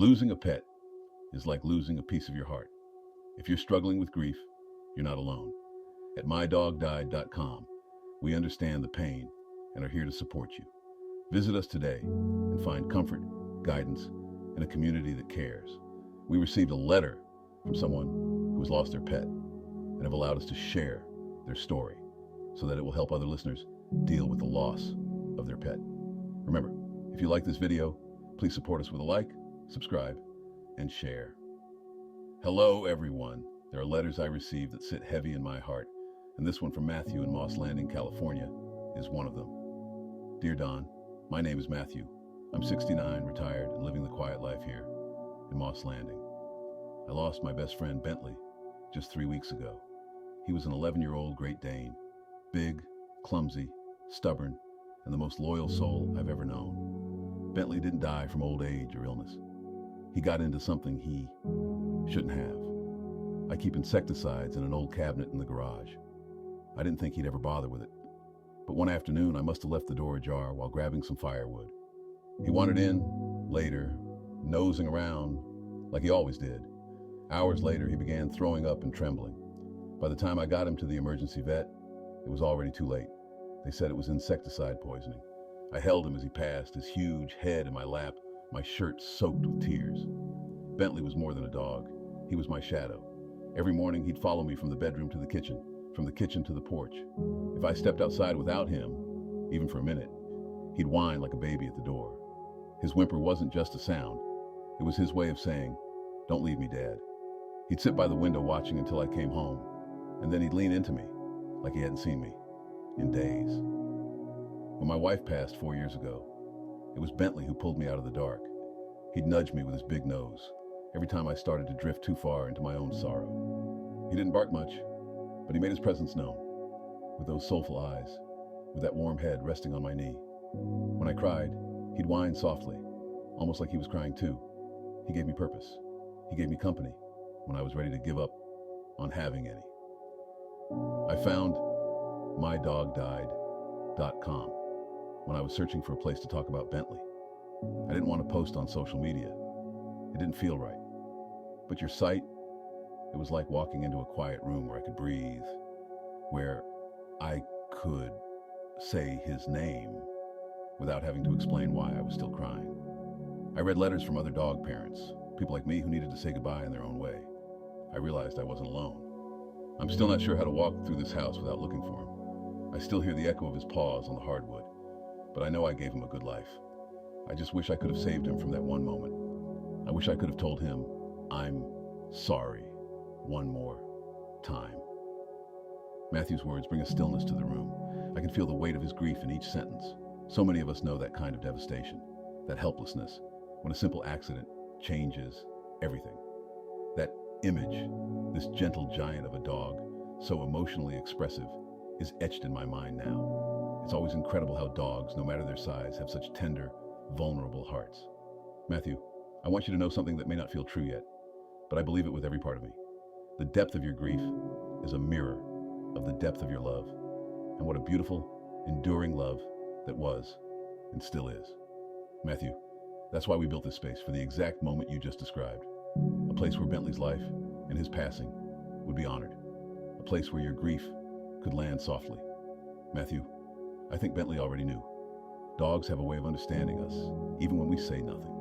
Losing a pet is like losing a piece of your heart. If you're struggling with grief, you're not alone. At mydogdied.com, we understand the pain and are here to support you. Visit us today and find comfort, guidance, and a community that cares. We received a letter from someone who has lost their pet and have allowed us to share their story so that it will help other listeners deal with the loss of their pet. Remember, if you like this video, please support us with a like, subscribe, and share. Hello, everyone. There are letters I received that sit heavy in my heart, and this one from Matthew in Moss Landing, California, is one of them. Dear Don, my name is Matthew. I'm 69, retired, and living the quiet life here in Moss Landing. I lost my best friend Bentley just 3 weeks ago. He was an 11-year-old Great Dane, big, clumsy, stubborn, and the most loyal soul I've ever known. Bentley didn't die from old age or illness. He got into something he shouldn't have. I keep insecticides in an old cabinet in the garage. I didn't think he'd ever bother with it. But one afternoon, I must have left the door ajar while grabbing some firewood. He wandered in later, nosing around like he always did. Hours later, he began throwing up and trembling. By the time I got him to the emergency vet, it was already too late. They said it was insecticide poisoning. I held him as he passed, his huge head in my lap, my shirt soaked with tears. Bentley was more than a dog. He was my shadow. Every morning, he'd follow me from the bedroom to the kitchen, from the kitchen to the porch. If I stepped outside without him, even for a minute, he'd whine like a baby at the door. His whimper wasn't just a sound. It was his way of saying, "Don't leave me, Dad." He'd sit by the window watching until I came home, and then he'd lean into me like he hadn't seen me in days. When my wife passed 4 years ago, it was Bentley who pulled me out of the dark. He'd nudge me with his big nose every time I started to drift too far into my own sorrow. He didn't bark much, but he made his presence known, with those soulful eyes, with that warm head resting on my knee. When I cried, he'd whine softly, almost like he was crying too. He gave me purpose. He gave me company when I was ready to give up on having any. I found mydogdied.com when I was searching for a place to talk about Bentley. I didn't want to post on social media. It didn't feel right. But your site, it was like walking into a quiet room where I could breathe, where I could say his name without having to explain why I was still crying. I read letters from other dog parents, people like me who needed to say goodbye in their own way. I realized I wasn't alone. I'm still not sure how to walk through this house without looking for him. I still hear the echo of his paws on the hardwood, but I know I gave him a good life. I just wish I could have saved him from that one moment. I wish I could have told him, "I'm sorry," one more time. Matthew's words bring a stillness to the room. I can feel the weight of his grief in each sentence. So many of us know that kind of devastation, that helplessness, when a simple accident changes everything. That image, this gentle giant of a dog, so emotionally expressive, is etched in my mind now. It's always incredible how dogs, no matter their size, have such tender, vulnerable hearts. Matthew, I want you to know something that may not feel true yet, but I believe it with every part of me. The depth of your grief is a mirror of the depth of your love, and what a beautiful, enduring love that was and still is. Matthew, that's why we built this space, for the exact moment you just described. A place where Bentley's life and his passing would be honored. A place where your grief could land softly. Matthew, I think Bentley already knew. Dogs have a way of understanding us, even when we say nothing.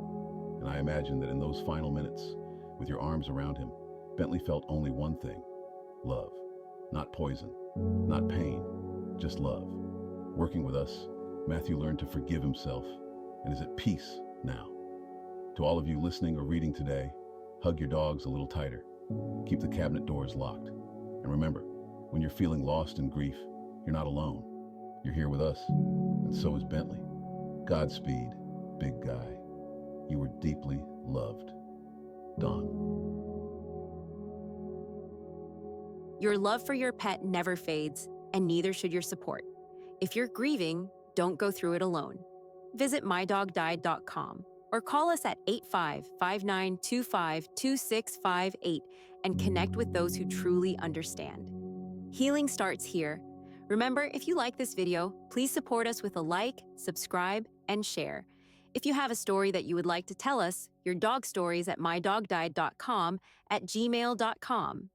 And I imagine that in those final minutes, with your arms around him, Bentley felt only one thing: love. Not poison, not pain, just love. Working with us, Matthew learned to forgive himself and is at peace now. To all of you listening or reading today, hug your dogs a little tighter. Keep the cabinet doors locked. And remember, when you're feeling lost in grief, you're not alone. You're here with us, and so is Bentley. Godspeed, big guy. You were deeply loved. Don. Your love for your pet never fades, and neither should your support. If you're grieving, don't go through it alone. Visit mydogdied.com or call us at 85-5925-2658 and connect with those who truly understand. Healing starts here. Remember, if you like this video, please support us with a like, subscribe, and share. If you have a story that you would like to tell us, your dog stories at mydogdied.com at gmail.com.